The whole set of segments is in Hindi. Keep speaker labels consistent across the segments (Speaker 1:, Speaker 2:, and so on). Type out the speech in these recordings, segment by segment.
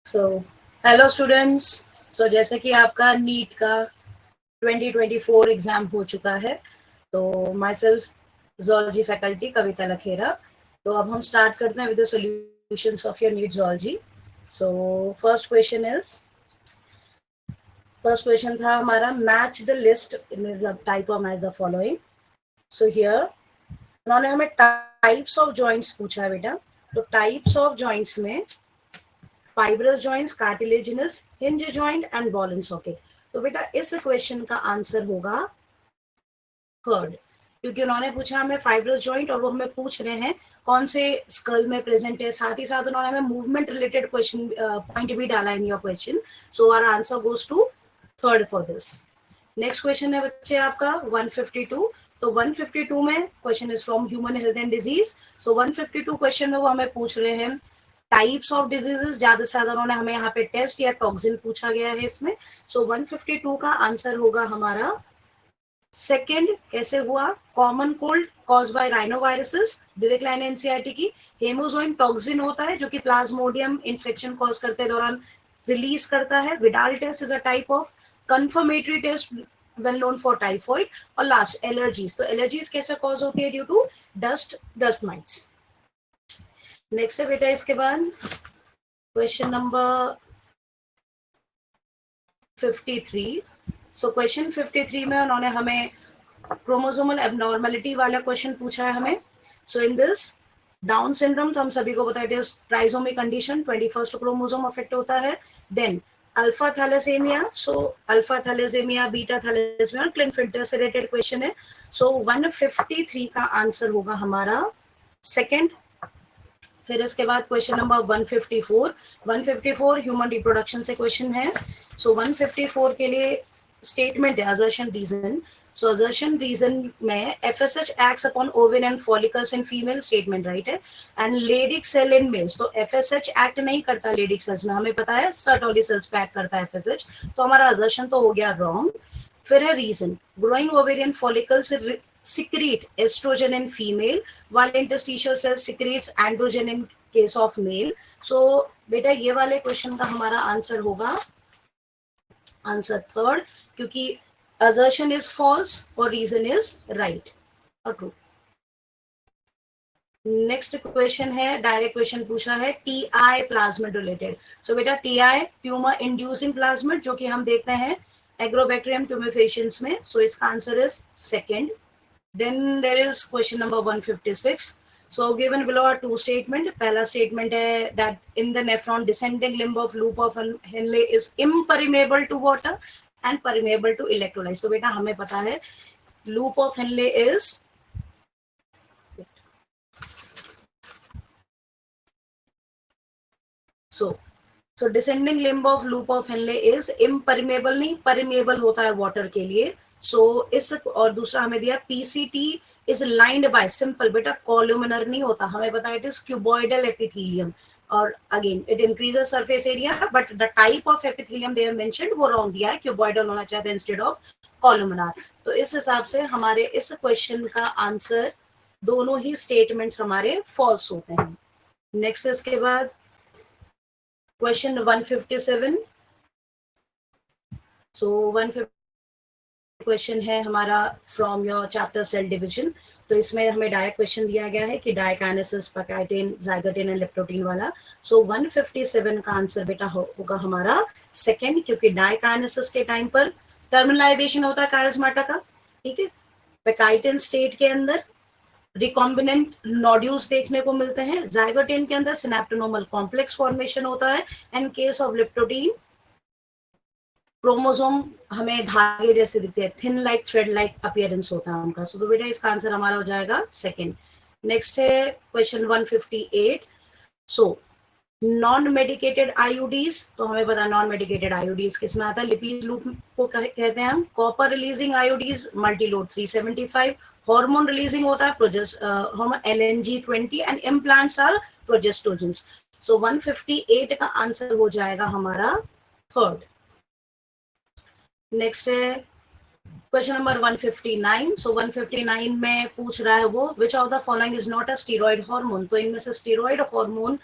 Speaker 1: So hello students. सो जैसे कि आपका नीट का 2024 एग्जाम हो चुका है, तो myself zoology faculty Kavita Lakhera. तो अब हम स्टार्ट करते हैं with the solutions of your NEET zoology. So first question था हमारा, match the list in the type of match the following. So here उन्होंने हमें टाइप्स ऑफ जॉइंट्स पूछा है बेटा। तो टाइप्स ऑफ जॉइंट्स में fibrous joints, cartilaginous, hinge joint and ball and socket. तो बेटा इस क्वेश्चन का आंसर होगा थर्ड, क्योंकि उन्होंने पूछा हमें फाइब्रस जॉइंट और वो हमें पूछ रहे हैं कौन से स्कल में प्रेजेंट है। साथ ही साथ उन्होंने हमें मूवमेंट रिलेटेड क्वेश्चन पॉइंट भी डाला in your question. So our answer goes to third for this. Next question है बच्चे आपका 152। तो 152 में question is from human health and disease. So 152 question में वो हमें पूछ रहे हैं टाइप्स ऑफ डिजीजेस। ज्यादा से ज्यादा उन्होंने हमें यहाँ पे टेस्ट या टॉक्सिन पूछा गया है इसमें। सो 152 का आंसर होगा हमारा सेकेंड। कैसे हुआ? Common cold cause by rhinoviruses, direct line NCERT की। हेमोजोइन टॉक्सिन होता है जो कि प्लाज्मोडियम इन्फेक्शन कॉज करते दौरान रिलीज करता है। Widal test is a type of confirmatory test well known for typhoid. और लास्ट एलर्जीज। तो एलर्जीज कैसे कॉज होती है? Due to dust mites. Next है बेटा इसके बाद क्वेश्चन नंबर 53। सो क्वेश्चन 53 में उन्होंने हमें क्रोमोसोमल एबनॉर्मलिटी वाला क्वेश्चन पूछा है हमें। So in this Down syndrome, तो हम सभी को पता है it is trisomy condition, 21st chromosome affect होता है। Then alpha thalassemia, so alpha thalassemia, beta thalassemia और क्लिनफिल्टर से रिलेटेड क्वेश्चन है। सो 153 का आंसर होगा हमारा सेकेंड। फिर इसके बाद क्वेश्चन नंबर 154 ह्यूमन रिप्रोडक्शन से क्वेश्चन है। सो 154 के लिए स्टेटमेंट है assertion reason. So assertion reason में FSH acts upon ovum and follicles in female, statement right है। And Leydig cell in males, तो FSH एक्ट नहीं करता लेडिक सेल्स में, हमें पता है सर्टोली सेल्स पे एक्ट करता है FSH। तो हमारा असर्शन तो हो गया रॉन्ग। फिर है reason, growing ovarian follicles secrete estrogen in female while interstitial cells secretes androgen in case of male. So बेटा ये वाले क्वेश्चन का हमारा आंसर होगा आंसर थर्ड, क्योंकि assertion is false और reason is right और true. नेक्स्ट क्वेश्चन है, डायरेक्ट क्वेश्चन पूछा है TI प्लाज्मिड रिलेटेड। सो बेटा TI ट्यूमर इंड्यूसिंग प्लाज्मिड, जो कि हम देखते हैं एग्रोबैक्टीरियम ट्यूमेफेशियंस में। सो इसका answer is second. Then there is question number 156. So given below are two statement. पहला statement है that in the nephron descending limb of loop of Henle is impermeable to water and permeable to electrolytes. तो बेटा हमें पता है loop of Henle is so descending limb of loop of Henle is impermeable, नहीं permeable होता है water के लिए। सो इस और दूसरा हमें दिया PCT is lined by simple, बेटा columnar नहीं होता, हमें पता है it is cuboidal epithelium और again it increases surface area but the type of epithelium they have mentioned वो wrong दिया है, cuboidal होना चाहिए instead of columnar। तो इस हिसाब से हमारे इस क्वेश्चन का आंसर दोनों ही स्टेटमेंट्स हमारे फॉल्स होते हैं। नेक्स्ट इसके बाद क्वेश्चन 157। सो 150 क्वेश्चन है हमारा from your chapter cell division. तो इसमें हमें डायरेक्ट क्वेश्चन दिया गया है कि diakinesis, pachytene, zygotene and leptotene वाला। सो 157 का आंसर बेटा होगा हमारा सेकेंड, क्योंकि डायकाइनेसिस के टाइम पर टर्मिनलाइजेशन होता है कायस्माटा का, ठीक है। पैकाइटिन स्टेट के अंदर रिकॉम्बिनेंट नोड्यूल्स देखने को मिलते हैं। जाइगोटिन के अंदर सिनेप्टोनोमल कॉम्प्लेक्स फॉर्मेशन होता है। And case of leptotene chromosome हमें धागे जैसे दिखते हैं, thin like thread like appearance होता है उनका। सो तो बेटा इसका आंसर हमारा हो जाएगा सेकेंड। नेक्स्ट है question 158। So non medicated IUDs, तो हमें पता है नॉन मेडिकेटेड आईयूडीज किसमें आता है, लिपिड लूप को कहते हैं हम। Copper releasing IUDs multiload 375, hormone releasing होता है hormone LNG20 and implants are progestogens. So 158 का आंसर हो जाएगा हमारा थर्ड। नेक्स्ट है क्वेश्चन नंबर 159। सो 159 में पूछ रहा है वो which of the following is not a steroid hormone. तो इनमें से स्टीरॉयड हार्मोन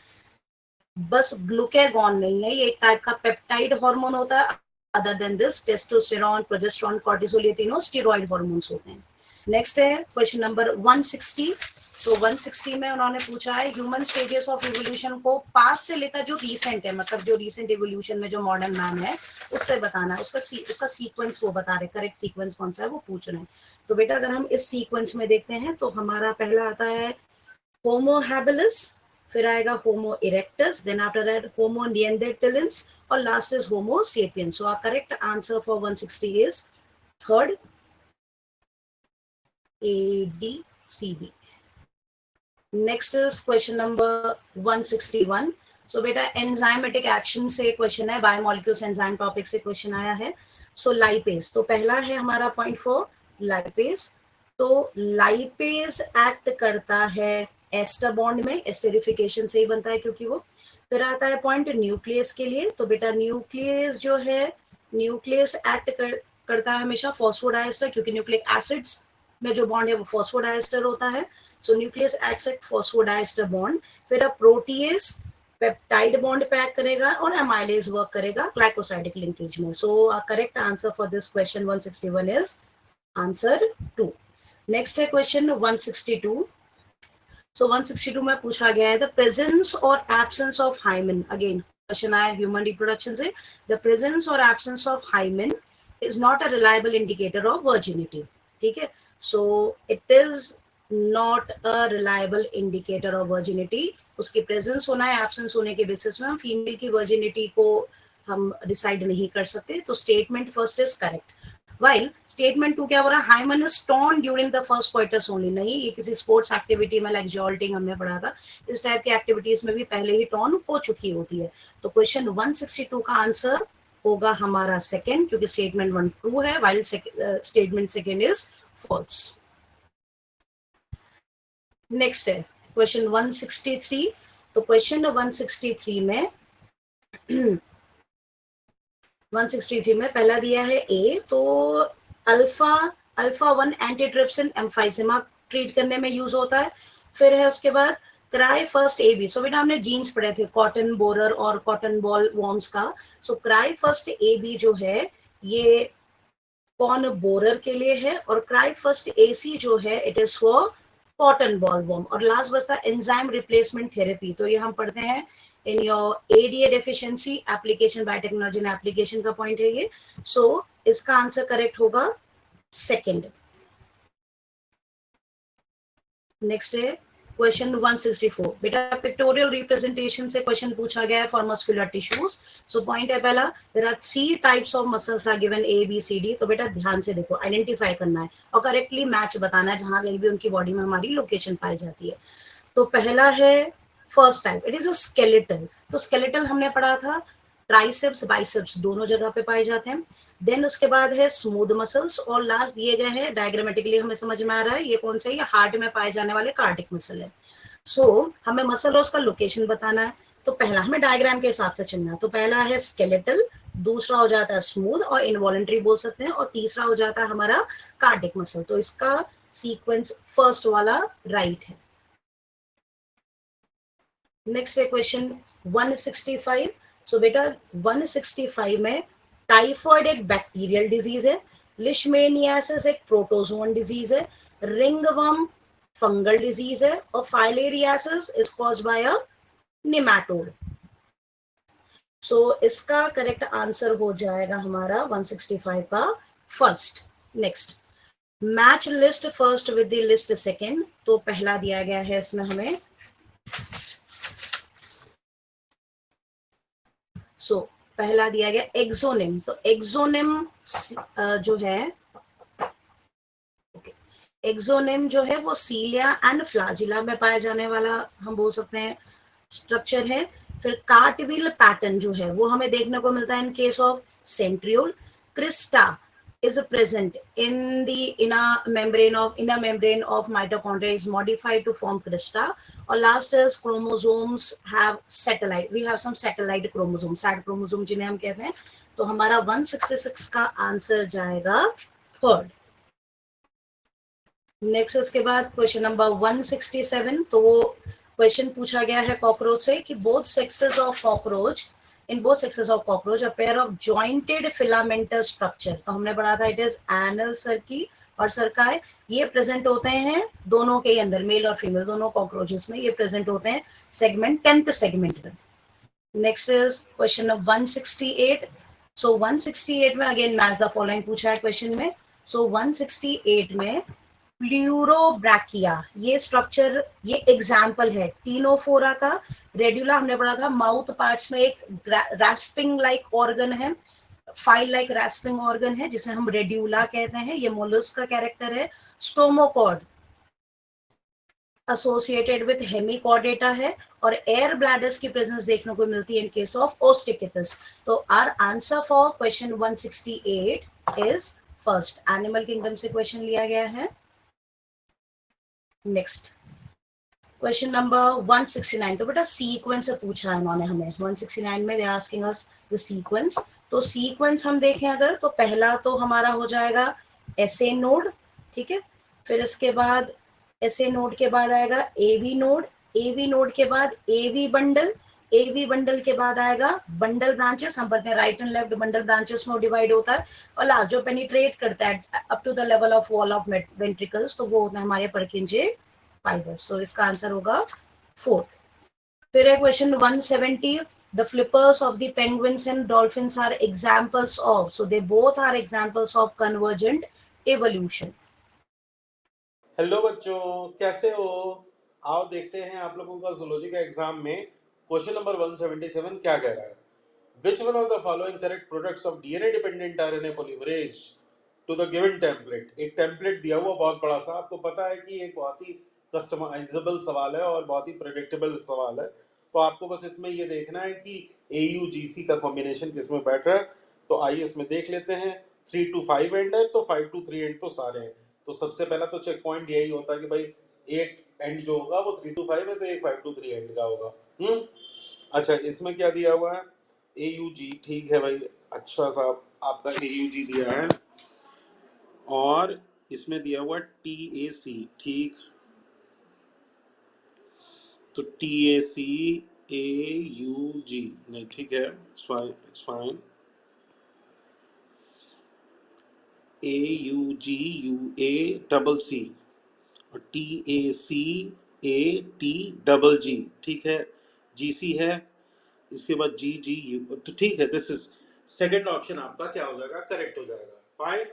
Speaker 1: बस ग्लूकेगॉन नहीं है, ये एक टाइप का पेप्टाइड हार्मोन होता है। Other than this testosterone, progesterone, cortisol, ये तीनों स्टेरॉइड हार्मोन्स होते हैं। नेक्स्ट है क्वेश्चन नंबर 160। सो 160 में उन्होंने पूछा है ह्यूमन स्टेजेस ऑफ इवोल्यूशन को पास से लेकर जो रीसेंट है, मतलब जो रीसेंट इवोल्यूशन में जो मॉडर्न मैन है उससे बताना है, उसका सीक्वेंस वो बता रहे, करेक्ट सीक्वेंस कौन सा है वो पूछ रहे हैं। तो बेटा अगर हम इस सीक्वेंस में देखते हैं तो हमारा पहला आता है होमो हैबिलिस, फिर आएगा homo erectus, then after that homo neanderthalensis, और last is homo sapiens. So our correct answer for 160 is third, ADCB. Next is question number 161। So बेटा एंजाइमेटिक एक्शन से क्वेश्चन है, बायोमोलिक्यूल्स एंजाइम टॉपिक से क्वेश्चन आया है। सो लाइपेज, तो पहला है हमारा पॉइंट फॉर लाइपेज। तो लाइपेज एक्ट करता है एस्टर बॉन्ड में, एस्टेरिफिकेशन से ही बनता है क्योंकि वो। फिर आता है पॉइंट न्यूक्लियस के लिए, तो बेटा न्यूक्लियस जो है, न्यूक्लियस एक्ट करता है हमेशा फॉस्फोडाइएस्टर, क्योंकि न्यूक्लिक एसिड्स में जो बॉन्ड है वो फॉस्फोडाइएस्टर होता है। So nucleus acts at phosphodiester bond. फिर अब प्रोटीएज पेप्टाइड बॉन्ड पे एक्ट करेगा और एमाइलेज वर्क करेगा ग्लाइकोसाइडिक लिंकेज में। So correct answer for this question 161 is answer 2। Next है क्वेश्चन 162। सो 162 में पूछा गया है द प्रेजेंस और absence of hymen, again question आया ह्यूमन रिप्रोडक्शन से, द प्रेजेंस और absence of hymen is not a reliable indicator of virginity. ठीक है, so it is not a reliable indicator of virginity. उसकी प्रेजेंस होना है, एब्सेंस होने के बेसिस में हम फीमेल की वर्जिनिटी को हम डिसाइड नहीं कर सकते। तो statement first is correct. While statement 2 क्या हो रहा है, hymen is torn during the first quarters only. नहीं, ये किसी स्पोर्ट्स एक्टिविटी में लाइक जॉल्टिंग हमने पढ़ा था, इस टाइप की एक्टिविटीज में भी पहले ही टॉर्न हो चुकी होती है। तो क्वेश्चन 162 का आंसर होगा हमारा सेकंड, क्योंकि स्टेटमेंट 1 ट्रू है, while statement second is false. Next है क्वेश्चन 163। तो क्वेश्चन 163 में 163 में पहला दिया है ए, तो अल्फा 1 एंटीट्रिप्सिन एम्फाइसिमा ट्रीट करने में यूज होता है। फिर है उसके बाद क्राई फर्स्ट ए बी। सो बेटा हमने जीन्स पढ़े थे कॉटन बोरर और कॉटन बॉल वॉर्म्स का। सो क्राई फर्स्ट ए बी जो है ये कॉर्न बोरर के लिए है, और क्राई फर्स्ट ए सी जो है it is for cotton bollworm. और लास्ट बचता एंजाइम रिप्लेसमेंट थेरेपी, तो ये हम पढ़ते हैं in your ADA deficiency application, biotechnology में एप्लीकेशन का पॉइंट है ये। सो इसका आंसर करेक्ट होगा सेकंड। नेक्स्ट है क्वेश्चन 164। बेटा पिक्टोरियल रिप्रेजेंटेशन से क्वेश्चन पूछा गया है for muscular tissues. So point है पहला, there are 3 types of muscles are given A B C D. तो बेटा ध्यान से देखो, आइडेंटिफाई करना है और करेक्टली मैच बताना है जहां कहीं भी उनकी बॉडी में हमारी लोकेशन पाई जाती है। तो पहला है first type, it is a skeletal. तो स्केलेटल हमने पढ़ा था ट्राइसेप्स बाइसेप्स दोनों जगह पे पाए जाते हैं। देन उसके बाद है स्मूथ मसल्स, और लास्ट दिए गए हैं डायग्रामेटिकली हमें समझ में आ रहा है ये कौन से, ये हार्ट में पाए जाने वाले कार्डिक मसल है। सो हमें मसल और उसका लोकेशन बताना है, तो पहला हमें डायग्राम के हिसाब से चलना है। तो पहला है स्केलेटल, दूसरा हो जाता है स्मूथ और इनवॉलेंट्री बोल सकते हैं, और तीसरा हो जाता है हमारा कार्डिक मसल। तो इसका सीक्वेंस फर्स्ट वाला राइट है। नेक्स्ट है क्वेश्चन 165। सो बेटा 165 में टाइफॉइड एक बैक्टीरियल डिजीज है, लिशमेनियासिस एक प्रोटोजोन डिजीज है, रिंगवर्म फंगल डिजीज है, और filariasis is caused by a nematode. So इसका करेक्ट आंसर हो जाएगा हमारा 165 का first. Next, match list first with the list second. तो पहला दिया गया है इसमें हमें, सो पहला दिया गया एक्सोनिम। तो एक्सोनिम जो है, एक्सोनिम जो है वो सीलिया एंड फ्लाजिला में पाया जाने वाला हम बोल सकते हैं स्ट्रक्चर है। फिर कार्टविल पैटर्न जो है वो हमें देखने को मिलता है in case of centriole. Crysta is present in the inner membrane of mitochondria, is modified to form crista. Or last is chromosomes have satellite, we have some satellite chromosomes, sad chromosome जिन्हें हम कहते हैं। तो हमारा 166 का आंसर जाएगा थर्ड। नेक्स्ट इसके बाद क्वेश्चन नंबर 167। तो वो क्वेश्चन पूछा गया है कॉकरोच से कि both sexes of cockroach, in both sexes of cockroach a pair of jointed filamentous structure. तो हमने पढ़ा था इट इज एनल सर्की और सर्काई, ये प्रेजेंट होते हैं दोनों के अंदर, मेल और फीमेल दोनों कॉकरोचेस में ये प्रेजेंट होते हैं सेगमेंट 10th सेगमेंट में। Next is question number 168। सो 168 में अगेन मैच द फॉलोइंग पूछा है क्वेश्चन में। सो 168 में प्लूरोब्रैकिया, ये स्ट्रक्चर, ये एग्जाम्पल है टीनोफोरा का। रेड्यूला हमने पढ़ा था माउथ पार्ट्स में एक रैस्पिंग लाइक ऑर्गन है, फाइल लाइक रैस्पिंग ऑर्गन है जिसे हम रेड्यूला कहते हैं, ये मोलस्क का कैरेक्टर है। स्टोमोकॉर्ड एसोसिएटेड विद हेमिकॉर्डेटा है और एयर ब्लैडर्स की प्रेजेंस देखने को मिलती है इन केस ऑफ ओस्टिकिथस। तो our answer for question 168 is first, animal kingdom से क्वेश्चन लिया गया है। नेक्स्ट क्वेश्चन नंबर 169, तो बेटा सीक्वेंस से पूछा है उन्होंने हमें 169 में, they are asking us the sequence. तो सीक्वेंस हम देखें अगर, तो पहला तो हमारा हो जाएगा एसए नोड, ठीक है। फिर इसके बाद एसए नोड के बाद आएगा एवी नोड, एवी नोड के बाद एवी बंडल, एवी बंडल के बाद आएगा बंडल ब्रांचेस, हम पढ़ते हैं right and left bundle branches में डिवाइड होता है। और लास्ट जो पेनिट्रेट करता है up to the level of wall of ventricles, तो वो होता है हमारे पर्किंजे फाइबर्स। सो इसका आंसर होगा 4। फिर है question 170, the flippers of the penguins and dolphins are examples of, so they both are examples of convergent evolution.
Speaker 2: Hello बच्चों, कैसे हो? आओ देखते हैं आप लोगों का जूलॉजी का एग्जाम में क्वेश्चन नंबर 177 क्या कह रहा है। Which one of the following correct products of DNA dependent RNA polymerase to the given template. एक टेम्पलेट दिया हुआ बहुत बड़ा सा, आपको पता है कि एक बहुत ही कस्टमाइजेबल सवाल है और बहुत ही प्रेडिक्टेबल सवाल है। तो आपको बस इसमें ये देखना है कि AUGC का कॉम्बिनेशन किस में बैठ रहा है। तो आइए इसमें देख लेते हैं। 3 to 5 एंड है तो 5 to 3 एंड तो सारे हैं। तो सबसे पहला तो चेक पॉइंट यही होता है कि भाई एक एंड जो होगा वो 3 to 5 है तो एक 5 to 3 एंड का होगा। अच्छा, इसमें क्या दिया हुआ है? AUG, ठीक है भाई, अच्छा साहब आपका AUG दिया है और इसमें दिया हुआ TAC, ठीक। तो TAC AUG नहीं, ठीक है, इट्स फाइन। AUG UACC और TACATGG, ठीक है। GC है, इसके बाद GGU, तो ठीक है। दिस इज सेकंड ऑप्शन आपका क्या हो जाएगा? करेक्ट हो जाएगा। Fine,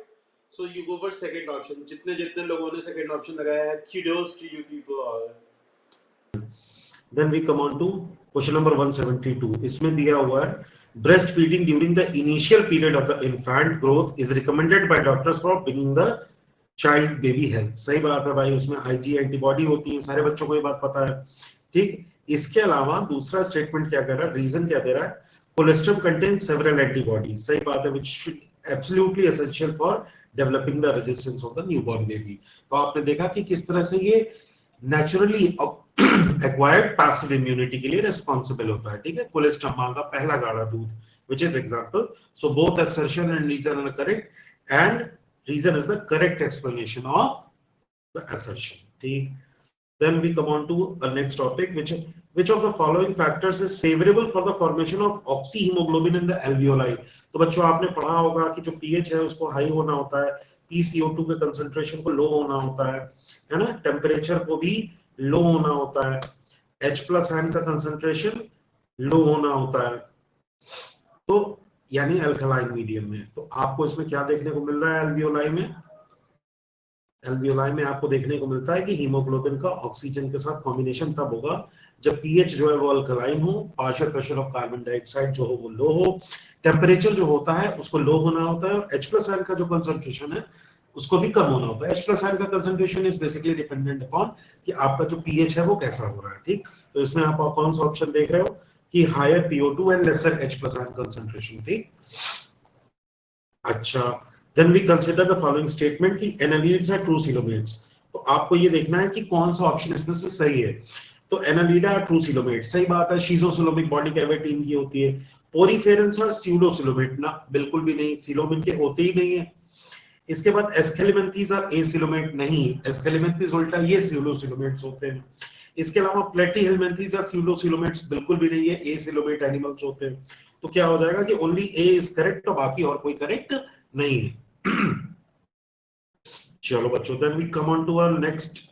Speaker 2: so you go for second option. जितने लोगों ने सेकंड ऑप्शन लगाया है, kudos to you people.
Speaker 3: Then we come on to question number 172. इसमें दिया हुआ है breastfeeding during the initial period of the infant growth is recommended by doctors for bringing the child baby health. सही बात है भाई, उसमें IG एंटीबॉडी होती है, सारे बच्चों को ये बात पता है, ठीक। इसके अलावा दूसरा स्टेटमेंट क्या कर रहा है, रीजन क्या दे रहा है? कोलेस्ट्रम contains several antibodies, सही बात है, which should absolutely essential for developing the resistance of the newborn baby. तो आपने देखा कि किस तरह से ये नेचुरली एक्वायर्ड पैसिव इम्यूनिटी के लिए रिस्पॉन्सिबल होता है, ठीक है। कोलेस्ट्रम मां का पहला गाढ़ा दूध, which is example. So both assertion and reason are correct, and reason is the correct explanation of the assertion, ठीक। Then we come on to a next topic, which of the following factors is favorable for the formation of oxyhemoglobin in the alveoli? तो बच्चों आपने पढ़ा होगा कि जो pH है उसको हाई होना होता है, PCO2 के कंसंट्रेशन को लो होना होता है ना, टेम्परेचर को भी लो होना होता है, H+ आयन का कंसंट्रेशन लो होना होता है, तो यानी अल्कलाइन मीडियम में। तो आपको इसमें क्या देखने को मिल रहा है? एल्वियोलाई में आपको देखने को मिलता है कि हीमोग्लोबिन का ऑक्सीजन के साथ कॉम्बिनेशन तब होगा जब पीएच जो है वो अल्कलाइन हो, partial pressure of carbon dioxide जो हो वो लो हो, टेम्परेचर जो होता है उसको लो होना होता है, और H+ आयन का जो कंसंट्रेशन है उसको भी कम होना होता है। H+ आयन का concentration is basically dependent upon कि आपका जो पीएच है वो कैसा हो रहा है, ठीक। तो इसमें आप कौन सा ऑप्शन देख रहे हो कि higher PO2 and lesser H+ ion concentration, ठीक। अच्छा, then we consider the following statement कि annelids are true coelomates। तो आपको ये देखना है कि कौन सा ऑप्शन इसमें से सही है। तो annelida are true coelomates, सही बात है। शिजोसिलोमिक बॉडी कैविटी इनकी होती है। पोरीफेरेंस और स्यूडोसिलोमेट ना, बिल्कुल भी नहीं, सिलोमिन के होते ही नहीं है। इसके बाद एस्केलिमेंथीज और एसिलोमेट नहीं, एस्केलिमेंथीज उल्टा ये स्यूडोसिलोमेट्स होते हैं। इसके अलावा प्लेटीहेलमिंथेस या स्यूडोसिलोमेट्स बिल्कुल भी नहीं है, एसिलोमेट एनिमल्स होते हैं। तो क्या हो जाएगा कि ओनली ए इज करेक्ट और बाकी और कोई करेक्ट नहीं है। चलो बच्चों, then we come on to our next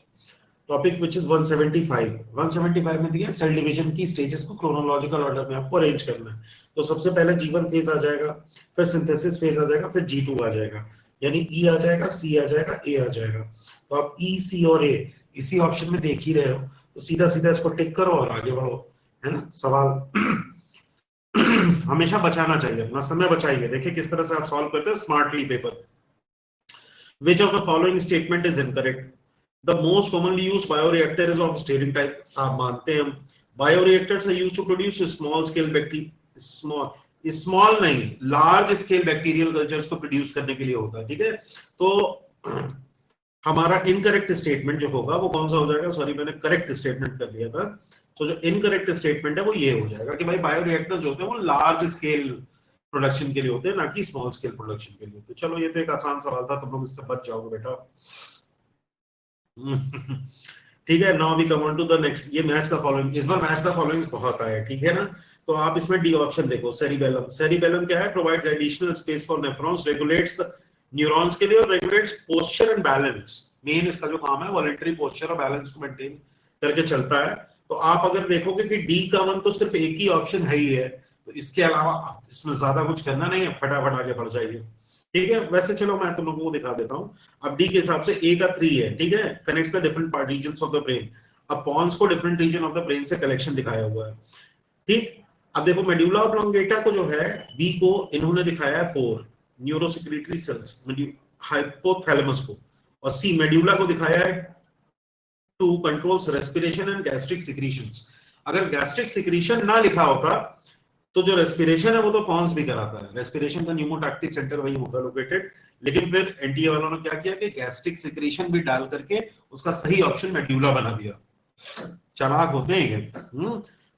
Speaker 3: topic which is 175। 175 में दिया सेल डिवीजन की स्टेजेस को क्रोनोलॉजिकल ऑर्डर में आपको अरेंज करना है। तो सबसे पहले G1 फेज आ जाएगा, फिर सिंथेसिस फेज आ जाएगा, फिर G2 आ जाएगा, यानी E आ जाएगा, C आ जाएगा, A आ जाएगा। तो आप E, C और A इसी ऑप्शन में देख ही रहे हो, तो सीधा सीधा इसको टिक करो और आगे बढ़ो, है ना। सवाल हमेशा बचाना चाहिए, अपना समय बचाइए। देखिए किस तरह से आप सॉल्व करते हैं smartly paper. Which of the following statement is incorrect? The most commonly used bioreactor is of steering type. साहब मानते हैं हम, bioreactors are used to produce small scale bacteria, small नहीं, large scale bacterial cultures को produce करने के लिए होता है, ठीक है। तो हमारा इनकरेक्ट स्टेटमेंट जो होगा वो कौन सा हो जाएगा? सॉरी, मैंने करेक्ट स्टेटमेंट कर दिया था। तो जो इनकरेक्ट स्टेटमेंट है वो ये हो जाएगा कि भाई बायोरिएक्टर्स जो होते हैं वो लार्ज स्केल प्रोडक्शन के लिए होते हैं, ना कि स्मॉल स्केल प्रोडक्शन के लिए होते हैं। चलो ये तो एक आसान सवाल था, तुम लोग इससे बच जाओगे बेटा। ठीक है, now we come on to the next. ये मैच द फॉलोइंग, इस बार मैच द फॉलोइंग बहुत आया, ठीक है ना। तो आप इसमें डी ऑप्शन देखो, सेरिबेलम। सेरिबेलम क्या है? Provides additional space for nephrons, regulates the neurons के लिए और regulates posture and balance. Main इसका जो काम है वॉलंटरी पोस्चर और बैलेंस को मेंटेन करके चलता है। तो आप अगर देखोगे कि डी का वन तो सिर्फ एक ही ऑप्शन है ही है, तो इसके अलावा इसमें ज्यादा कुछ करना नहीं है, फटाफट आगे बढ़ जाइए, ठीक है। वैसे चलो मैं तुम लोगों को दिखा देता हूँ। अब डी के हिसाब से ए का 3 है, ठीक है। Connect the different part regions of the brain. अब पॉन्स को different region of the brain से कलेक्शन दिखाया हुआ है, ठीक। अब देखो मेडुला ऑब्लोंगेटा को जो है, बी को इन्होंने दिखाया है 4 न्यूरोसेक्रेटरी सेल्स हाइपोथैलेमस को, और सी मेडुला को दिखाया है 2 controls respiration and gastric secretions. अगर गैस्ट्रिक सिक्रीशन ना लिखा होता तो जो रेस्पिरेशन है वो तो कॉन्स भी कराता है, रेस्पिरेशन का न्यूमोटैक्टिक सेंटर वही होता है लोकेटेड। लेकिन फिर एनटीए वालों ने क्या किया कि गैस्ट्रिक सिक्रीशन भी डाल करके उसका सही ऑप्शन मेडुला बना दिया। चालाक होते हैं ये।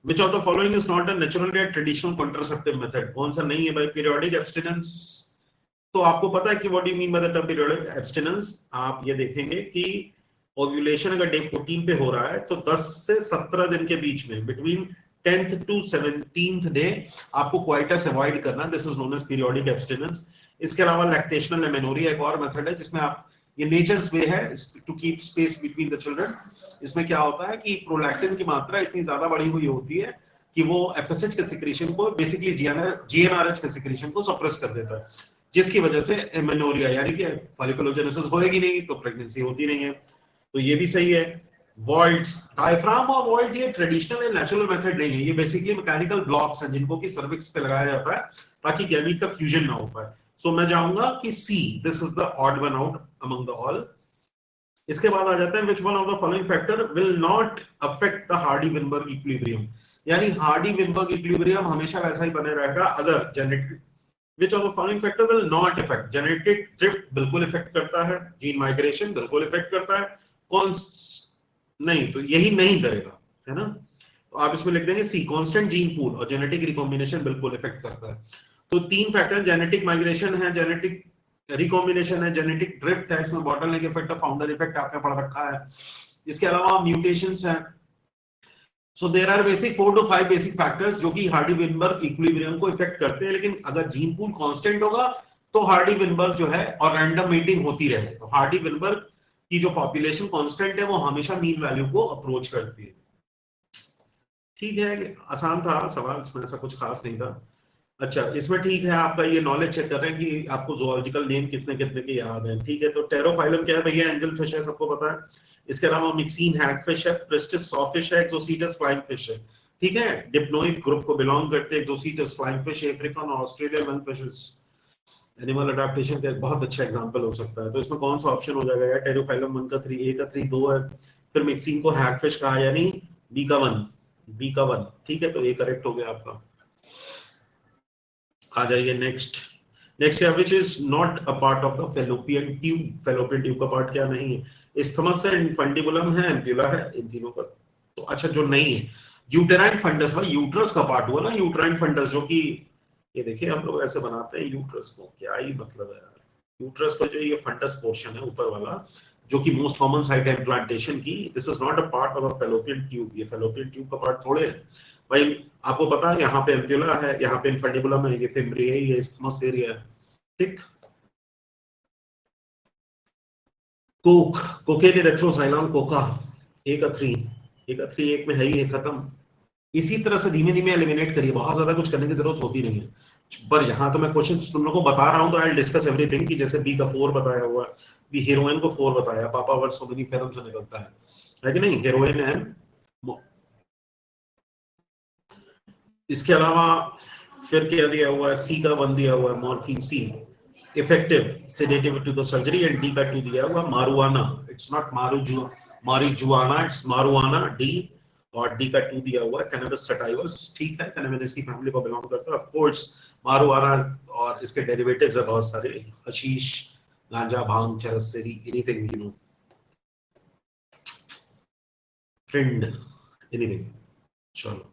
Speaker 3: Which of the following is not a natural or traditional contraceptive method? कौन सा नहीं है भाई? Periodic abstinence. तो आपको पता है कि what do you mean by the term periodic abstinence? आप ये देखेंगे कि ओव्यूलेशन अगर डे 14 पे हो रहा है तो 10 से 17 दिन के बीच में, between 10th to 17th day आपको क्वाइटस अवॉइड करना, this is known as periodic abstinence. इसके अलावा लैक्टेशनल एमेनोरिया एक और मेथड है जिसमें आप, ये नेचर्स वे है to keep space between the children. इसमें क्या होता है कि प्रोलैक्टिन की मात्रा इतनी ज्यादा बढ़ी हुई होती है कि वो एफएसएच के सिक्रीशन को, बेसिकली जीएनआरएच के सिक्रीशन को सप्रेस कर देता है, जिसकी वजह से एमेनोरिया यानी कि फॉलिकुलोजेनेसिस होएगी नहीं तो प्रेगनेंसी होती नहीं है। तो ये भी सही है। वॉल्ट्स, डायफ्राम और वॉल्ट ये ट्रेडिशनल या नेचुरल मेथड नहीं है, ये बेसिकली मैकेनिकल ब्लॉक्स हैं जिनको कि सर्विक्स पे लगाया जाता है ताकि गैमीट का फ्यूजन ना हो पाए। सो मैं जाऊंगा कि see, this is the odd one out among the all. इसके बाद आ जाता है which one of the following factor will not affect the Hardy Weinberg equilibrium, यानी हार्डी-विनबर्ग इक्विलिब्रियम हमेशा वैसा ही बने रहेगा अगर genetic, which of the following factor will not affect? Genetic drift बिल्कुल इफेक्ट करता है, जीन माइग्रेशन बिल्कुल इफेक्ट करता है, कौन नहीं, तो यही नहीं करेगा, है ना। तो आप इसमें लिख देंगे सी, कांस्टेंट जीन पूल और जेनेटिक रिकॉम्बिनेशन बिल्कुल इफेक्ट करता है। तो 3 फैक्टर, जेनेटिक माइग्रेशन है, जेनेटिक रिकॉम्बिनेशन है, जेनेटिक ड्रिफ्ट है, इसमें बॉटलनेक इफेक्ट और फाउंडर इफेक्ट आपने पढ़ रखा है। इसके अलावा म्यूटेशंस हैं। So there are basic 4 to 5 basic factors जो कि हार्डी-विनबर्ग इक्विलिब्रियम को इफेक्ट करते हैं। लेकिन अगर जीन पूल कांस्टेंट होगा तो हार्डी-विनबर्ग जो है, और रैंडम मीटिंग होती रहे, तो हार्डी-विनबर्ग की जो पॉपुलेशन कांस्टेंट है वो हमेशा मीन वैल्यू को अप्रोच करती है। ठीक है, आसान था सवाल, इसमें ऐसा कुछ खास नहीं था। अच्छा, इसमें ठीक है, आपका ये नॉलेज चेक कर रहे हैं कि आपको ज़ूलॉजिकल नेम कितने कितने के याद हैं। ठीक है, तो टेरोफाइलम क्या है भैया? एंजल फिश है, सबको पता है। इसके अलावा मिक्सीन हैगफिश है, प्रिस्टिस सॉफिश है, एक्सोसीटस फ्लाइंग फिश है। ठीक है, डिप्नोइड ग्रुप को बिलोंग करते हैं एक्सोसीटस फ्लाइंग फिश, अफ्रीकन और ऑस्ट्रेलियन लंगफिशेस। एनिमल अडैप्टेशन का एक बहुत अच्छा एग्जांपल हो सकता है। तो इसमें कौन सा ऑप्शन हो जाएगा यार? टेरोफाइलम 1 का 3, ए का 3 2 है, फिर मिक्सीन को हैगफिश कहा, यानी बी का 1। ठीक है, तो ये करेक्ट हो गया आपका। आ जाइए नेक्स्ट है, which is not a part of the fallopian tube. Fallopian tube का पार्ट क्या नहीं है? इस्थमस है, इन्फंडिबुलम है, एम्प्यूला है, इन तीनों का। तो अच्छा, जो नहीं है यूटेराइन फंडस, भाई यूट्रस का पार्ट हुआ ना, यूटेराइन फंडस, जो कि ये देखिए हम लोग ऐसे बनाते हैं यूट्रस को, क्या ही मतलब है यार। यूट्रस का जो ये फंडस पोर्शन है ऊपर वाला, जो कि मोस्ट कॉमन साइट है इम्प्लांटेशन की। This is not a part of a fallopian tube, ये फैलोपियन ट्यूब का पार्ट थोड़े है भाई। आपको पता है यहाँ पे एम्प्यूला है, यहाँ पे इन्फंडिबुलम है, ये फेमरी है, ये इस्थमस एरिया है, ठीक। कोक, कोकेन इरेथ्रोसाइलम कोका, एक एक में है ही है, खत्म। इसी तरह से धीमे धीमे एलिमिनेट करिए, बहुत ज्यादा कुछ करने की जरूरत होती नहीं है। पर यहाँ तो मैं क्वेश्चन तुम लोगों को बता रहा हूँ, तो आई डिस्कस एवरीथिंग कि जैसे बी का 4 बताया हुआ है, बी हीरोइन को 4 बताया, पापा वर्ड सो मेनी फिल्म से निकलता है कि नहीं, हीरोइन है। इसके अलावा फिर क्या दिया हुआ है, सी का 1 दिया हुआ है, morphine C effective sedative to the surgery, and D का 2 दिया हुआ मारुआना, इट्स नॉट मारिजुआना, इट्स मारुआना, डी। और डी का 2 दिया हुआ है कैनबिस सटाइवस, ठीक है, कैनाबिनेसी फैमिली को बिलोंग करता है ऑफ कोर्स। मारुआना और इसके डेरिवेटिव्स है बहुत सारे, हशीश, गांजा, भांग, चरस, anything you know, friend, anything. चलो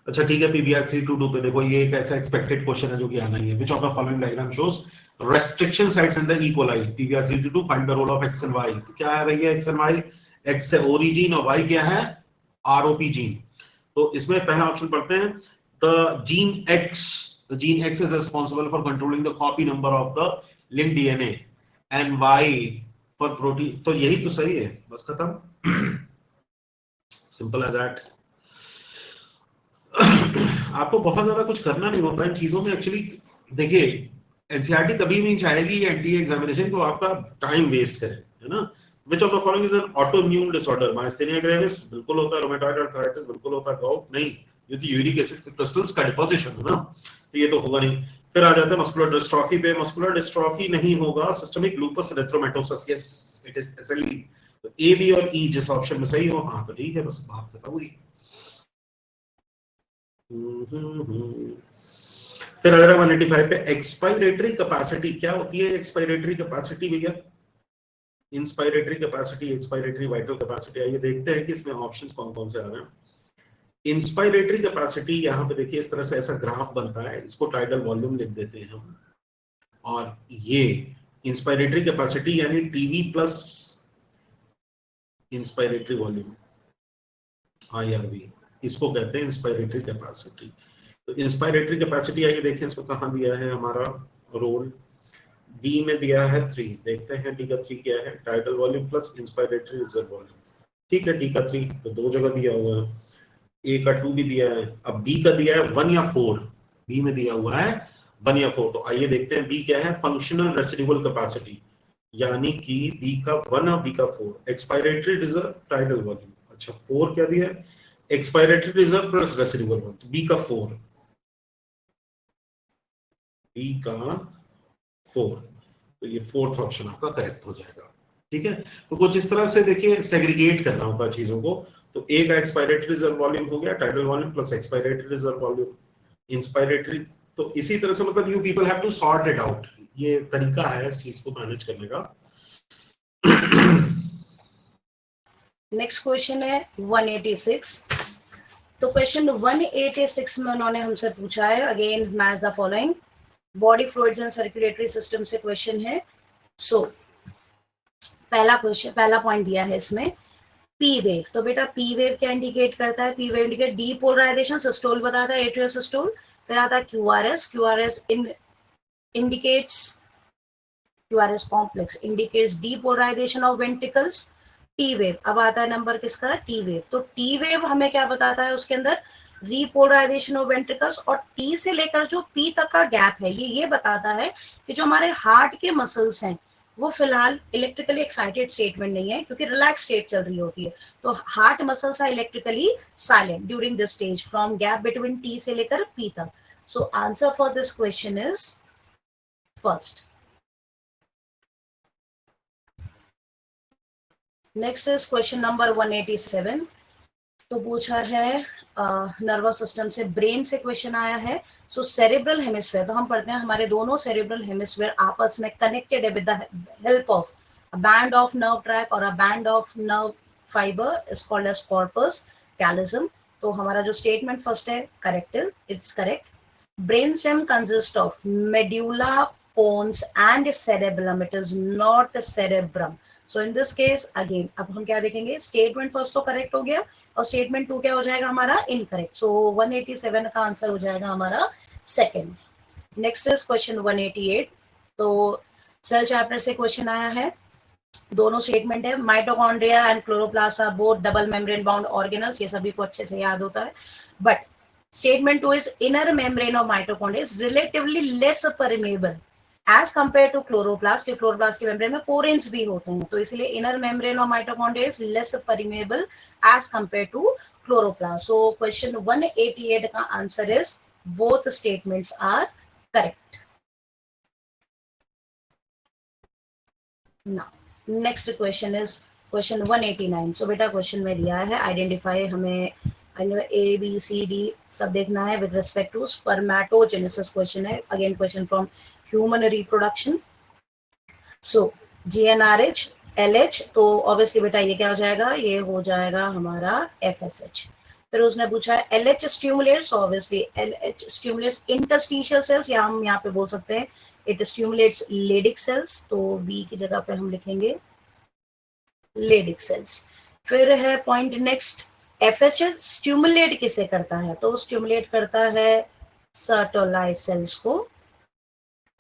Speaker 3: अच्छा ठीक है, पीबीआर 322 पे देखो, ये एक ऐसा एक्सपेक्टेड क्वेश्चन है जो कि आना ही है। Which of the following diagram shows restriction sites in the E coli, PBR 322, find the role of X and Y. तो क्या है भैया, एक्स एंड वाई, एक्स है ओरिजिन और वाई क्या है, आरओपी जीन। तो इसमें पहला ऑप्शन पढ़ते हैं, the gene X is responsible for controlling the copy number of the link DNA and Y for protein. तो यही तो सही है, बस खत्म, सिंपल एज दैट। आपको बहुत ज्यादा कुछ करना नहीं होता इन चीजों में एक्चुअली। देखिए एनसीईआरटी कभी नहीं चाहेगी एनटीए एग्जामिनेशन को आपका टाइम वेस्ट करे, है ना। Which of the following is an autoimmune disorder, myasthenia gravis बिल्कुल होता है, रोमेटॉइड आर्थराइटिस बिल्कुल होता है, गाउट नहीं, ये तो यूरिक एसिड के क्रिस्टल्स का डिपोजिशन है ना, तो ये तो होगा नहीं। फिर आ जाते हैं मस्कुलर डिस्ट्रॉफी पे, मस्कुलर डिस्ट्रॉफी नहीं होगा, systemic lupus erythematosus, yes it is SLE. तो ए बी और ई जिस ऑप्शन में सही हो, हाँ तो ठीक है, बस बात खत्म हुई। फिर अगर 185 पे एक्सपायरेटरी कैपेसिटी क्या होती है, एक्सपायरेटरी कैपेसिटी भैया, inspiratory capacity, expiratory vital capacity. आइए देखते हैं कि इसमें ऑप्शंस कौन कौन से आ रहे हैं। इंस्पायरेटरी कैपेसिटी, यहाँ पे देखिए इस तरह से ऐसा ग्राफ बनता है, इसको टाइडल वॉल्यूम लिख देते हैं हम, और ये इंस्पायरेटरी कैपेसिटी यानी TV plus inspiratory volume, IRV, इसको कहते हैं इंस्पायरेटरी कैपेसिटी। तो इंस्पायरेटरी कैपेसिटी आइए देखें इसको कहाँ दिया है हमारा रोल, डी में दिया है 3, देखते हैं डी का 3 क्या है, tidal volume plus inspiratory reserve volume, ठीक है। डी का 3 तो 2 जगह दिया हुआ है, ए का 2 भी दिया है, अब बी का दिया है 1 या 4, बी में दिया हुआ है 1 या 4। तो आइए देखते हैं बी क्या है, फंक्शनल रेसिडुअल कैपेसिटी, यानी कि बी का 1 और बी का 4, एक्सपायरेटरी रिजर्व, टाइडल वॉल्यूम, अच्छा 4 क्या दिया है, expiratory reserve plus residual volume, तो बी का 4, बी का 4, तो ये 4th ऑप्शन आपका करेक्ट हो जाएगा, ठीक है। तो कुछ इस तरह से देखिए सेग्रीगेट करना होता है चीजों को। तो ए का एक्सपायरेटरी रिजर्व वॉल्यूम हो गया, tidal volume plus expiratory reserve volume, inspiratory. तो इसी तरह से मतलब you people have to sort it out, ये तरीका है इस चीज को मैनेज करने का।
Speaker 1: नेक्स्ट क्वेश्चन है 186। तो क्वेश्चन 186 में उन्होंने हमसे पूछा है, again match the following, body fluids and circulatory system से क्वेश्चन है। सो पहला पॉइंट दिया है इसमें पी वेव। तो बेटा पी वेव क्या इंडिकेट करता है, P wave indicate depolarization, systole बताता है, एट्रियल सिस्टोल। फिर आता है QRS indicates QRS complex indicates depolarization of ventricles। T wave, अब आता है नंबर किसका, टी वेव। तो टी वेव हमें क्या बताता है, उसके अंदर रिपोलराइजेशन ऑफ वेंट्रिकल्स, और टी से लेकर जो पी तक का गैप है ये बताता है कि जो हमारे हार्ट के मसल्स हैं वो फिलहाल इलेक्ट्रिकली एक्साइटेड स्टेट में नहीं है, क्योंकि रिलैक्स स्टेट चल रही होती है। तो heart muscles are electrically silent during this stage from gap between T से लेकर पी तक। So answer for this question is first. Next is question number 187। तो पूछा है नर्वस सिस्टम से, ब्रेन से क्वेश्चन आया है। सो सेरेब्रल हेमिस्फीयर, तो हम पढ़ते हैं हमारे दोनों सेरेब्रल हेमिस्फीयर आपस में कनेक्टेड है with the help of a band of nerve tract और a band of nerve fibre is called as corpus callosum. तो हमारा जो स्टेटमेंट फर्स्ट है correct, it's correct. Brain stem consist of medulla pons and cerebellum. It is not cerebrum. So in this case again अब हम क्या देखेंगे, स्टेटमेंट फर्स्ट तो करेक्ट हो गया और स्टेटमेंट 2 क्या हो जाएगा हमारा, इनकरेक्ट. सो 187 का आंसर हो जाएगा हमारा सेकंड. Next is question 188. तो सेल चैप्टर से क्वेश्चन आया है, दोनों स्टेटमेंट है. Mitochondria and chloroplast are both double membrane bound organelles. ये सभी को अच्छे से याद होता है. But statement 2 is inner membrane of mitochondria is relatively less permeable as compare to chloroplast. के क्लोरोप्लास्ट के मेम्ब्रेन में पोरेंस भी होते हैं, तो इसलिए inner membrane of mitochondria is less permeable as compare to chloroplast. So question 188 का answer is both statements are correct. Now next question is question 189. सो बेटा क्वेश्चन में दिया है आइडेंटिफाई, हमें ए बी सी डी सब देखना है with respect to spermatogenesis. Question है again question from human reproduction. So GnRH LH, तो ऑब्वियसली बेटा ये क्या हो जाएगा, ये हो जाएगा हमारा FSH. फिर उसने पूछा है LH stimulates, obviously LH stimulates interstitial cells, या हम यहाँ पे बोल सकते हैं इट स्टिमुलेट्स लेडिक सेल्स. तो B की जगह पे हम लिखेंगे लेडिक सेल्स. फिर है पॉइंट नेक्स्ट, FSH स्टिमुलेट किसे करता है, तो स्टिमुलेट करता है सर्टोलाइज सेल्स को,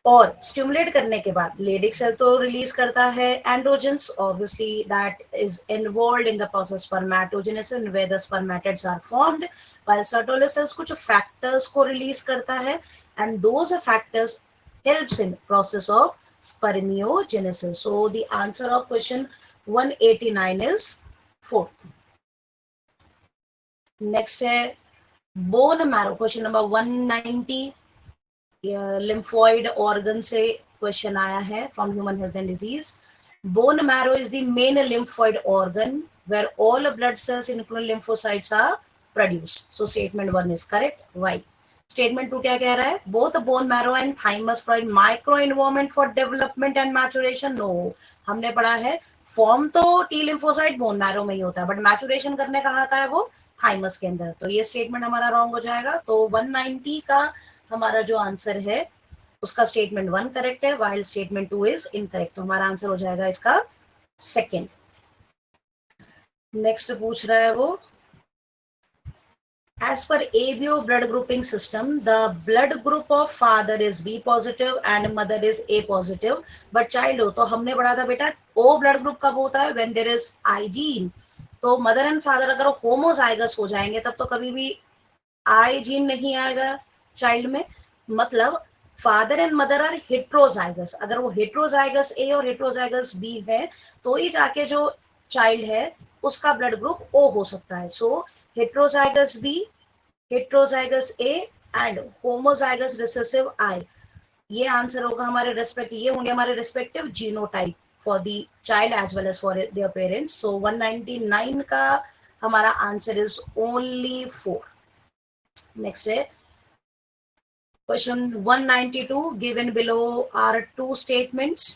Speaker 1: और स्टिमुलेट करने के बाद लेडिक सेल तो रिलीज करता है androgens, obviously that is involved in the process spermatogenesis where the spermatids are formed, while Sertoli's cells कुछ फैक्टर्स को रिलीज करता है and those factors helps in process of spermiogenesis. So the answer of question 189 is 4. Next है bone marrow, question number 190. Lymphoid organ से क्वेश्चन आया है from human health and disease. Bone marrow is the main lymphoid organ where all blood cells including lymphocytes are produced. So statement 1 is correct. Why? Statement 2 क्या कह रहा है, both bone marrow and thymus provide micro environment for development and maturation. No, हमने पढ़ा है फॉर्म तो टी लिम्फोसाइट बोन मैरो में ही होता है, बट मैचुरेशन करने कहा था है वो थाइमस के अंदर. तो ये स्टेटमेंट हमारा रॉन्ग हो जाएगा. तो 190 का हमारा जो आंसर है उसका स्टेटमेंट 1 करेक्ट है, वाइल स्टेटमेंट 2 इज इनकरेक्ट. तो हमारा आंसर हो जाएगा इसका सेकंड. नेक्स्ट पूछ रहा है वो, as per ABO blood grouping system, the blood group of father is B positive and mother is A positive, but child हो. तो हमने पढ़ा था बेटा O blood group कब होता है, when there is I gene. तो मदर एंड फादर अगर होमोजाइगस हो जाएंगे तब तो कभी भी I जीन नहीं आएगा चाइल्ड में. मतलब father and mother are heterozygous. अगर वो हेट्रोजाइगस A और हेट्रोजाइगस B है तो ही जाके जो चाइल्ड है उसका ब्लड ग्रुप O हो सकता है. So heterozygous B, heterozygous A and homozygous recessive I. ये आंसर होगा हमारे रेस्पेक्टिव, ये होंगे हमारे respective genotype for the child as well as for their parents. So 199 का हमारा आंसर इज ओनली 4. नेक्स्ट है question 192. Given below are 2 statements.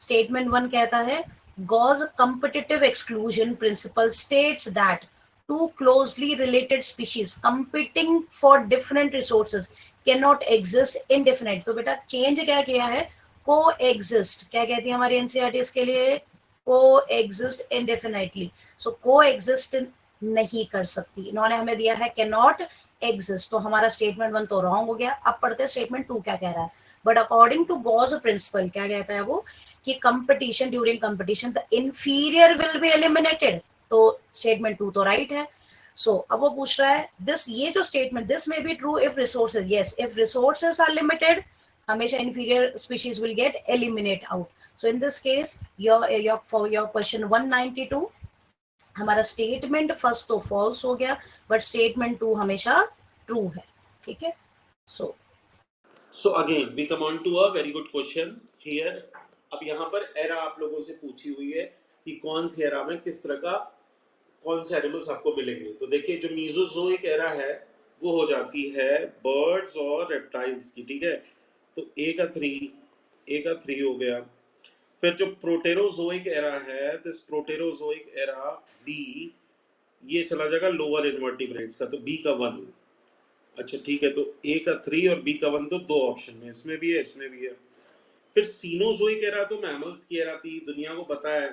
Speaker 1: Statement 1 कहता है Gauss competitive exclusion principle states that two closely related species competing for different resources cannot exist indefinitely. तो बेटा चेंज क्या किया है, coexist. क्या कहती है हमारी एनसीईआरटी इसके लिए, coexist indefinitely. So coexist नहीं कर सकती. इन्होंने हमें दिया है cannot exist. तो हमारा स्टेटमेंट 1 तो रॉन्ग हो गया. अब पढ़ते हैं स्टेटमेंट 2 क्या कह रहा है. But according to Gause principle क्या कहता है वो, कि competition during competition the inferior will be eliminated. तो स्टेटमेंट 2 तो राइट है. सो अब वो पूछ रहा है दिस, ये जो स्टेटमेंट, दिस में be true if resources, yes if resources are limited हमेशा inferior species will get eliminate out. So in this case for your question 192 हमारा स्टेटमेंट फर्स्ट तो फॉल्स हो गया, बट स्टेटमेंट 2 हमेशा ट्रू है. ठीक है.
Speaker 2: So again we come on to a very good question here. अब यहाँ पर एरा आप लोगों से पूछी हुई है कि कौन सी एरा में किस तरह का कौन से एनिमल्स आपको मिलेंगे. तो देखिए जो मीजोजोइक एरा है वो हो जाती है बर्ड्स और रेप्टाइल्स की. ठीक है. तो ए का 3 हो गया. फिर जो प्रोटेरोजोइक एरा है, दिस प्रोटेरोजोइक एरा बी, ये चला जाएगा लोअर इनवर्टिब्रेट्स का, तो बी का 1. अच्छा ठीक है. तो ए का 3 और बी का 1 तो 2 ऑप्शन में, इसमें भी है इसमें भी है. फिर सीनोजोइक एरा तो मैमल्स की एरा थी, दुनिया को पता है।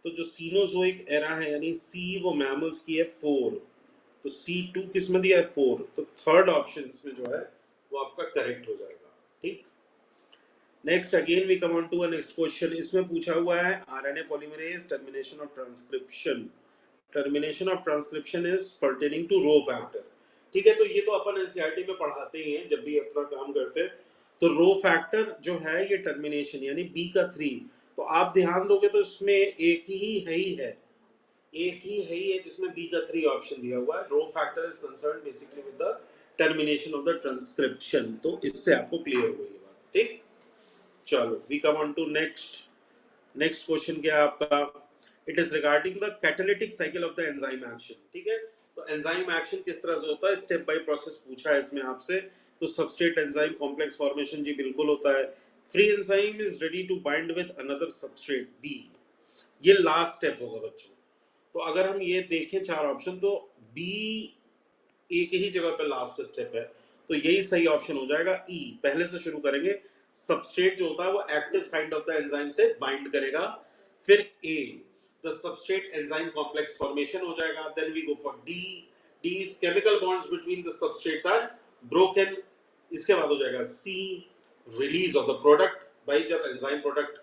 Speaker 2: तो जो सीनोजोइक एरा है यानी सी वो मैमल्स की है 4, तो C2 किस में दिया है 4, तो थर्ड ऑप्शन इसमें जो है वो आपका करेक्ट हो जाएगा। ठीक, next again we come on to a next question. इसमें पूछा हुआ है RNA polymerase termination of transcription. Termination of transcription is pertaining to rho factor. ठीक है, तो ये तो अपन एनसीईआरटी में पढ़ाते ही हैं जब भी अपना काम करते हैं। तो रो फैक्टर जो है ये टर्मिनेशन यानी बी का 3, तो आप ध्यान दोगे तो इसमें एक ही है जिसमें बी का 3 ऑप्शन दिया हुआ है। Rho factor is concern basically with the termination of the transcription. तो इससे आपको क्लियर हो गई बात। ठीक, चलो we come on to next question. क्या है आपका? It is regarding the catalytic cycle of the enzyme action. ठीक है, तो एंजाइम एक्शन किस तरह से होता है, स्टेप बाय प्रोसेस पूछा है इसमें आपसे। तो सबस्ट्रेट एंजाइम कॉम्प्लेक्स फॉर्मेशन जी बिल्कुल होता है। Free enzyme is ready to bind with another substrate B, ये लास्ट स्टेप होगा बच्चों। तो अगर हम ये देखें 4 ऑप्शन, तो बी एक ही जगह पे लास्ट स्टेप है, तो यही सही ऑप्शन हो जाएगा। ई पहले से शुरू करेंगे, सबस्ट्रेट जो होता है वो active site of the enzyme से बाइंड करेगा, फिर a the substrate enzyme complex formation हो जाएगा। Then we go for D, D is chemical bonds between the substrates are broken. इसके बाद हो जाएगा C release of the product. भाई जब एंजाइम प्रोडक्ट,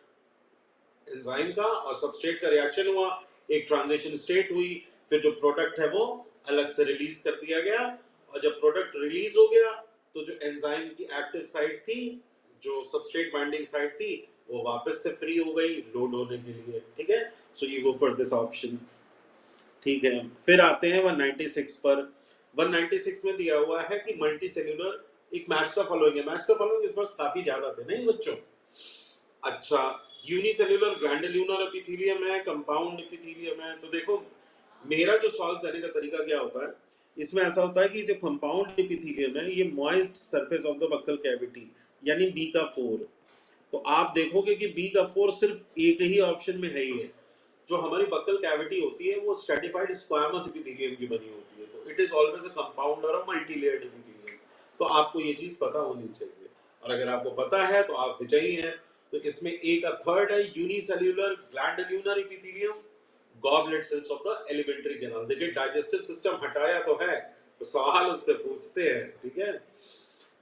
Speaker 2: एंजाइम का और सबस्ट्रेट का रिएक्शन हुआ, एक ट्रांजिशन स्टेट हुई, फिर जो प्रोडक्ट है वो अलग से रिलीज कर दिया गया, और जब प्रोडक्ट रिलीज हो गया तो जो एंजाइम की एक्टिव साइट थी, जो सबस्ट्रेट बाइंडिंग साइट थी, वो वापस से फ्री हो गई लोड होने के लिए। ठीक है, so you go for this option. ठीक है, फिर आते हैं 196 पर। 196 में दिया हुआ है कि मल्टी सेल्यूलर एक मैच का फॉलोइंग है। मैच का फॉलोइंग इस बार काफी ज्यादा थे नहीं बच्चों? अच्छा, यूनिसेल्युलर ग्लैंडुलर एपिथेलियम है, कंपाउंड एपिथेलियम है। तो देखो मेरा जो सॉल्व करने का तरीका क्या होता है, इसमें ऐसा होता है कि जो कंपाउंड एपिथेलियम है ये moist surface of the buccal cavity यानी बी का 4। तो आप देखोगे कि बी का 4 सिर्फ एक ही ऑप्शन में है ही है। जो हमारी बक्कल कैविटी होती है वो स्ट्रैटिफाइड स्क्वामस एपिथेलियम की बनी होती है, तो it is always a compound और अ मल्टी लेयर्ड एपिथेलियम। तो आपको ये चीज पता होनी चाहिए, और अगर आपको पता है तो आप विजयी हैं। तो इसमें ए का थर्ड है unicellular glandular epithelium, goblet cells of the alimentary canal. देखिए डाइजेस्टिव सिस्टम हटाया तो है, तो सवाल उससे पूछते हैं। ठीक है,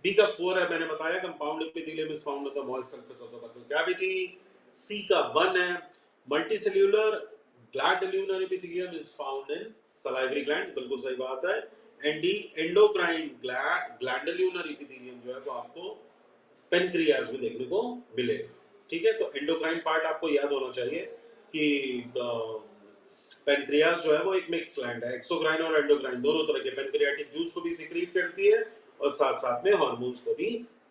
Speaker 2: बी का 4 है, मैंने बताया compound epithelium is found on the moist surface of the buccal cavity. C का 1 है, multicellular glandular epithelium is found in salivary glands, बिल्कुल सही बात है। And D endocrine glandular epithelium जो है वो आपको पेनक्रियाज में देखने को मिलेगा। ठीक है, तो एंडोक्राइन पार्ट आपको याद होना चाहिए कि पेनक्रियाज जो है वो एक मिक्स ग्लैंड है, एक्सोक्राइन और एंडोक्राइन दोनों तरह के। पेनक्रियाटिक जूस को भी सिक्रीट करती है और साथ साथ में हार्मोन्स को भी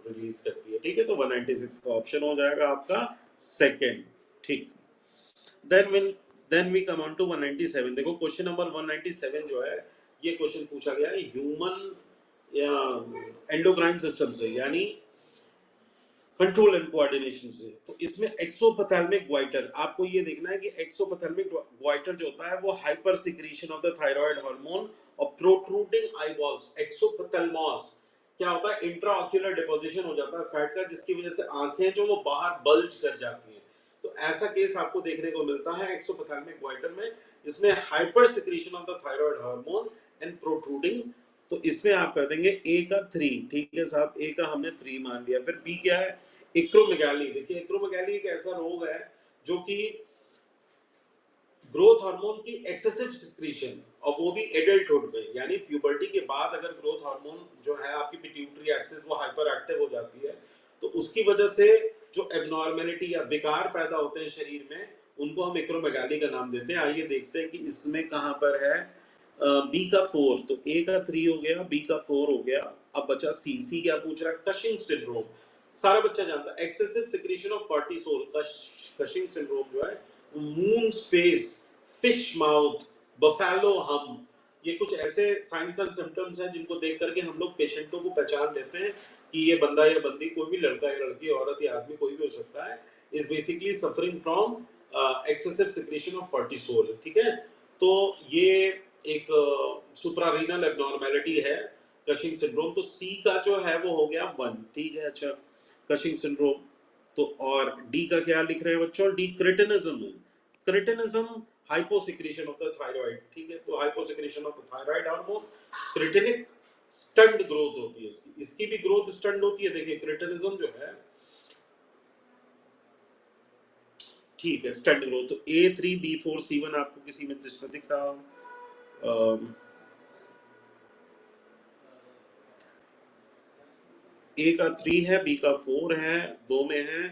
Speaker 2: रिलीज करती है। ठीक है, तो 196 का ऑप्शन हो जाएगा आपका सेकंड। ठीक, then we come on to 197। देखो क्वेश्चन नंबर 197 जो है ये क्वेश्चन पूछा गया है ह्यूमन या एंडोक्राइन सिस्टम से, यानी कंट्रोल एंड कोऑर्डिनेशन से। तो इसमें एक्सोपैथैल्मिक ग्वाइटर, आपको ये देखना है कि एक्सोपैथैल्मिक ग्वाइटर जो होता है वो hyper secretion of the thyroid hormone और प्रोट्रूडिंग आईबॉल्स। एक्सोपैथैल्मोस क्या होता है, इंट्राऑक्यूलर डिपोजिशन हो जाता है फैट का, जिसकी वजह से आंखें जो वो बाहर बल्ज कर जाती हैं। तो ऐसा केस आपको देखने को मिलता है एक्सोपैथैल्मिक ग्वाइटर में, जिसमें hyper secretion of the thyroid hormone and protruding. तो इसमें आप कर देंगे ए का 3। ठीक है साहब, ए का हमने 3 मान लिया। फिर बी क्या है, एक्रोमेगाली। देखिए एक्रोमेगाली एक ऐसा रोग है जो कि ग्रोथ हार्मोन की एक्सेसिव सिक्रीशन, और वो भी एडल्टहुड में, यानी प्यूबर्टी के बाद अगर ग्रोथ हार्मोन जो है आपकी पिट्यूटरी एक्सिस वो हाइपर एक्टिव हो जाती है, तो उसकी वजह से जो एबनॉर्मेलिटी या विकार पैदा होते हैं शरीर में, उनको हम एक्रोमेगाली का नाम देते हैं। आइए देखते हैं कि इसमें कहां पर है। बी का 4, तो ए का 3 हो गया, बी का 4 हो गया। अब बचा सी। सी क्या पूछ रहा है, कशिंग सिंड्रोम। सारा बच्चा जानता है excessive secretion of cortisol. Cushing syndrome जो है moons face, fish mouth, buffalo हम, ये कुछ ऐसे साइंस एंड सिम्टम्स हैं जिनको देख करके हम लोग पेशेंटों को पहचान लेते हैं कि ये बंदा या बंदी, कोई भी लड़का या लड़की, औरत या आदमी, कोई भी हो सकता है, is basically suffering from excessive secretion of cortisol. ठीक है, तो ये एक सुप्रारीनल एबनॉर्मेलिटी है कशिंग सिंड्रोम। तो सी का जो है वो हो गया 1। ठीक है, अच्छा कशिंग सिंड्रोम। तो और डी का क्या लिख रहे हैं बच्चों? डी क्रिटिनिज्म है। Cretinism hyposecretion of the thyroid, ठीक है, तो hyposecretion of the thyroid hormone, cretinic stunt growth होती है इसकी, इसकी भी ग्रोथ स्टंट होती है। देखिए क्रिटिनिज्म जो है, ठीक है, स्टंट ग्रोथ। तो A3B4C1 आपको किसी में जिसमें दिख रहा हो, ए का 3 है, बी का 4 है, 2 में है,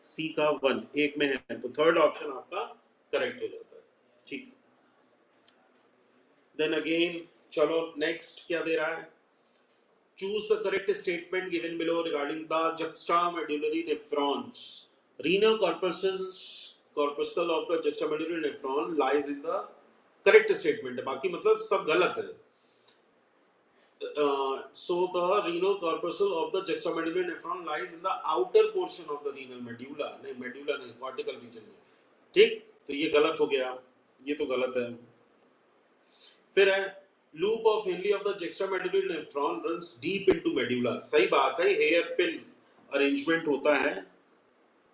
Speaker 2: सी का 1 एक में है, तो थर्ड ऑप्शन आपका करेक्ट हो जाता है। ठीक, देन अगेन चलो नेक्स्ट क्या दे रहा है? Choose the correct statement given below regarding the juxtamedullary nephrons. Renal corpuscle of the juxtamedullary nephron lies in the correct statement. बाकी मतलब सब गलत है। So the renal corpuscle of the juxtamedullary nephron lies in the outer portion of the renal medulla, नहीं medulla नहीं, cortical region में, ठीक, तो ये गलत हो गया, ये तो गलत है। फिर है loop of Henle of the juxtamedullary nephron runs deep into medulla, सही बात है, हेयर पिन अरेंजमेंट होता है,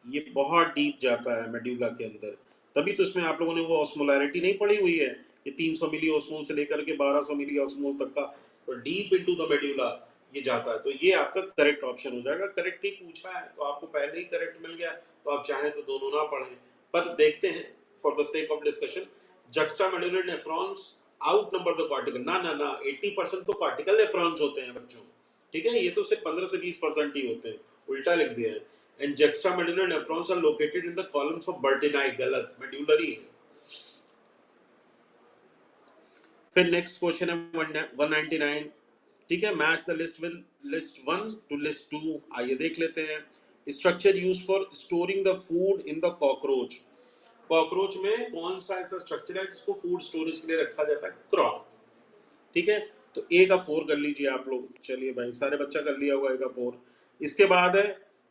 Speaker 2: ये बहुत डीप जाता है मेड्यूला के अंदर, तभी तो इसमें आप लोगों ने वो ऑस्मोलैरिटी नहीं पढ़ी हुई है, ये 300 मिली ऑस्मोल से लेकर के 1200 मिली ऑस्मोल तक का, तो डीप इनटू द मेड्यूला ये जाता है, तो ये आपका करेक्ट ऑप्शन हो जाएगा। करेक्ट ही पूछा है तो आपको पहले ही करेक्ट मिल गया, तो आप चाहें तो दोनों ना पढ़ें, पर देखते हैं for the sake of discussion. juxtamedullary nephrons out number the cortical, ना ना ना 80% तो कॉर्टिकल नेफ्रॉन्स होते हैं बच्चों, ठीक है, ये तो सिर्फ 15 से 20% ही होते हैं, उल्टा लिख दिया है। And juxtamedullary nephrons are located in the columns of Burtini, गलत, medullary है। फिर नेक्स्ट क्वेश्चन है 199, ठीक है, match the list with list 1 to list 2, आइए देख लेते हैं। Structure used for storing the food in the cockroach, cockroach में कौन सा ऐसा स्ट्रक्चर है जिसको फूड स्टोरेज के लिए रखा जाता है? क्रॉप, ठीक है, तो ए का 4 कर लीजिए आप लोग, चलिए भाई सारे बच्चा कर लिया होगा ए का 4। इसके बाद है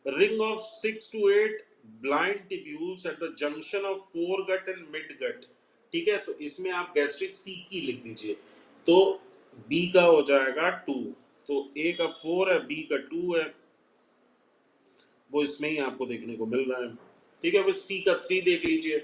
Speaker 2: ring of 6 to 8 blind tubules at the junction of fore gut and mid gut, ठीक है, तो इसमें आप गैस्ट्रिक सी की लिख दीजिए, तो बी का हो जाएगा 2, तो ए का 4 है, बी का 2 है, वो इसमें ही आपको देखने को मिल रहा है, ठीक है। फिर सी का 3 देख लीजिए,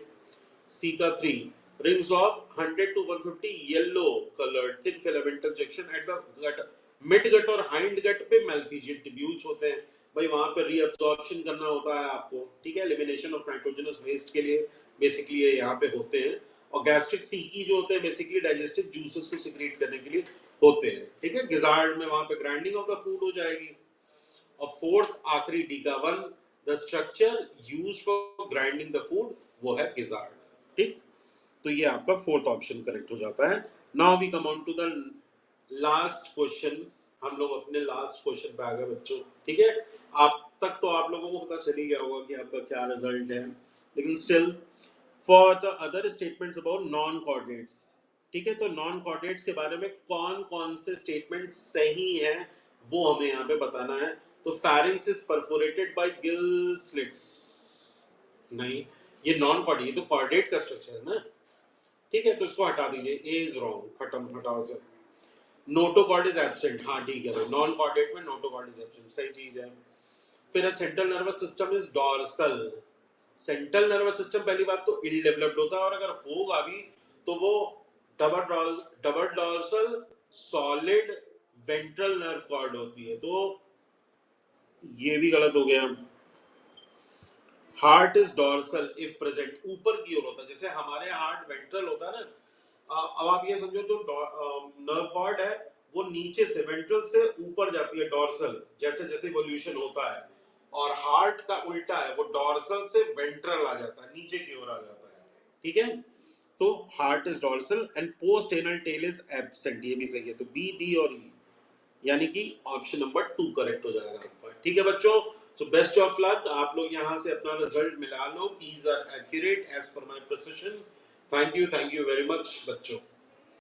Speaker 2: सी का 3 rings of 100 to 150 yellow colored thin filamental junction at the gut, mid gut और hind gut पे malphizian tubules होते हैं, भाई वहां पे रीअब्सॉर्प्शन करना होता है आपको, ठीक है, एलिमिनेशन ऑफ नाइट्रोजनस वेस्ट के लिए बेसिकली ये यहाँ पे होते हैं, और गैस्ट्रिक सीकी जो होते हैं बेसिकली डाइजेस्टिव जूसेस को सिक्रीट करने के लिए होते हैं, ठीक है, गिजार्ड में वहां पे ग्राइंडिंग ऑफ द फूड हो जाएगी। और फोर्थ आखिरी डी का 1, the structure used for grinding the food, वो है गिजार्ड, ठीक, तो ये आपका फोर्थ ऑप्शन करेक्ट हो जाता है। Now we come on to the last question, हम लोग अपने लास्ट क्वेश्चन पे आ गए बच्चों, ठीक है, आप तक तो आप लोगों को पता चल ही गया होगा कि आपका क्या रिजल्ट है, लेकिन still for the other statements about non chordates, ठीक है, तो नॉन कॉर्डेट्स के बारे में कौन कौन से स्टेटमेंट सही है वो हमें यहाँ पे बताना है। तो pharynx is perforated by gill slits, नहीं, ये नॉन कॉर्डेट, ये तो कॉर्डेट का स्ट्रक्चर है ना, ठीक है, तो इसको हटा दीजिए, ए इज रॉन्ग, खत्म, हटाओ सर। नोटोकॉर्ड इज एब्सेंट, हाँ ठीक है, नॉन कॉर्डेट में नोटोकॉर्ड इज एब्सेंट, सही चीज है। फिर central nervous system is dorsal, central nervous system पहली बात तो इल डेवलप्ड होता है, और अगर होगा भी तो वो double dorsal solid ventral nerve cord होती है, तो ये भी गलत हो गया। Heart is dorsal if present, ऊपर की ओर होता है, जैसे हमारे हार्ट वेंट्रल होता है ना, अब आप ये समझो जो नर्व कॉर्ड है वो नीचे से वेंट्रल से ऊपर जाती है डॉर्सल, जैसे जैसे इवोल्यूशन होता है, और हार्ट का उल्टा है, वो डॉर्सल से वेंट्रल आ जाता है, नीचे की ओर आ जाता है, ठीक है, तो heart is dorsal and post anal tail is absent, ये भी सही है, तो बी, डी और ई, यानी कि ऑप्शन नंबर 2 करेक्ट हो जाएगा आपका, ठीक है बच्चों। So best of luck, आप लोग यहाँ से अपना रिजल्ट मिला लो, keys are accurate as per my precision, thank you very much बच्चों।